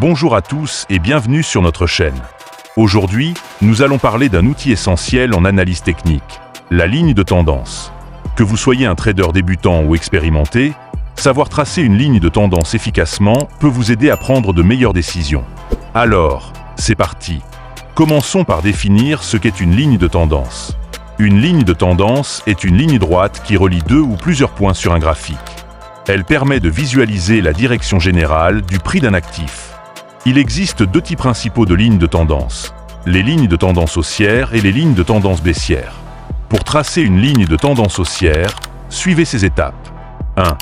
Bonjour à tous et bienvenue sur notre chaîne. Aujourd'hui, nous allons parler d'un outil essentiel en analyse technique, la ligne de tendance. Que vous soyez un trader débutant ou expérimenté, savoir tracer une ligne de tendance efficacement peut vous aider à prendre de meilleures décisions. Alors, c'est parti. Commençons par définir ce qu'est une ligne de tendance. Une ligne de tendance est une ligne droite qui relie deux ou plusieurs points sur un graphique. Elle permet de visualiser la direction générale du prix d'un actif. Il existe deux types principaux de lignes de tendance, les lignes de tendance haussière et les lignes de tendance baissière. Pour tracer une ligne de tendance haussière, suivez ces étapes. 1.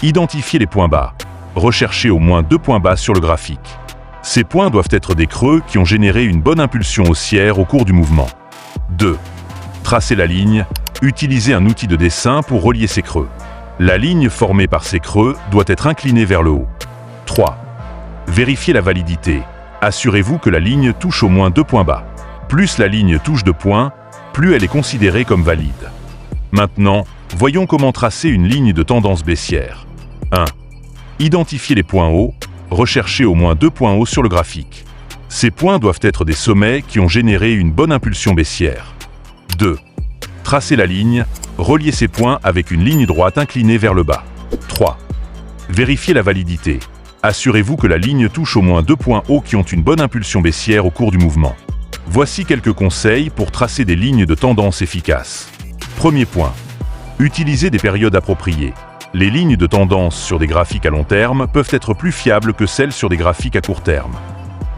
Identifiez les points bas. Recherchez au moins 2 points bas sur le graphique. Ces points doivent être des creux qui ont généré une bonne impulsion haussière au cours du mouvement. 2. Tracez la ligne. Utilisez un outil de dessin pour relier ces creux. La ligne formée par ces creux doit être inclinée vers le haut. 3. Vérifiez la validité. Assurez-vous que la ligne touche au moins 2 points bas. Plus la ligne touche 2 points, plus elle est considérée comme valide. Maintenant, voyons comment tracer une ligne de tendance baissière. 1. Identifiez les points hauts. Recherchez au moins 2 points hauts sur le graphique. Ces points doivent être des sommets qui ont généré une bonne impulsion baissière. 2. Tracez la ligne. Reliez ces points avec une ligne droite inclinée vers le bas. 3. Vérifiez la validité. Assurez-vous que la ligne touche au moins 2 points hauts qui ont une bonne impulsion baissière au cours du mouvement. Voici quelques conseils pour tracer des lignes de tendance efficaces. Premier point. Utilisez des périodes appropriées. Les lignes de tendance sur des graphiques à long terme peuvent être plus fiables que celles sur des graphiques à court terme.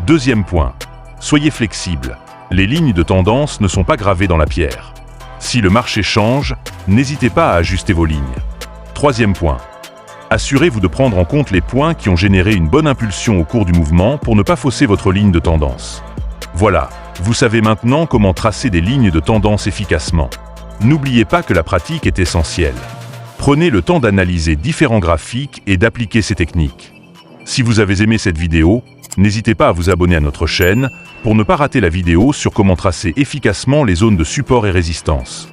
Deuxième point. Soyez flexible. Les lignes de tendance ne sont pas gravées dans la pierre. Si le marché change, n'hésitez pas à ajuster vos lignes. Troisième point. Assurez-vous de prendre en compte les points qui ont généré une bonne impulsion au cours du mouvement pour ne pas fausser votre ligne de tendance. Voilà, vous savez maintenant comment tracer des lignes de tendance efficacement. N'oubliez pas que la pratique est essentielle. Prenez le temps d'analyser différents graphiques et d'appliquer ces techniques. Si vous avez aimé cette vidéo, n'hésitez pas à vous abonner à notre chaîne pour ne pas rater la vidéo sur comment tracer efficacement les zones de support et résistance.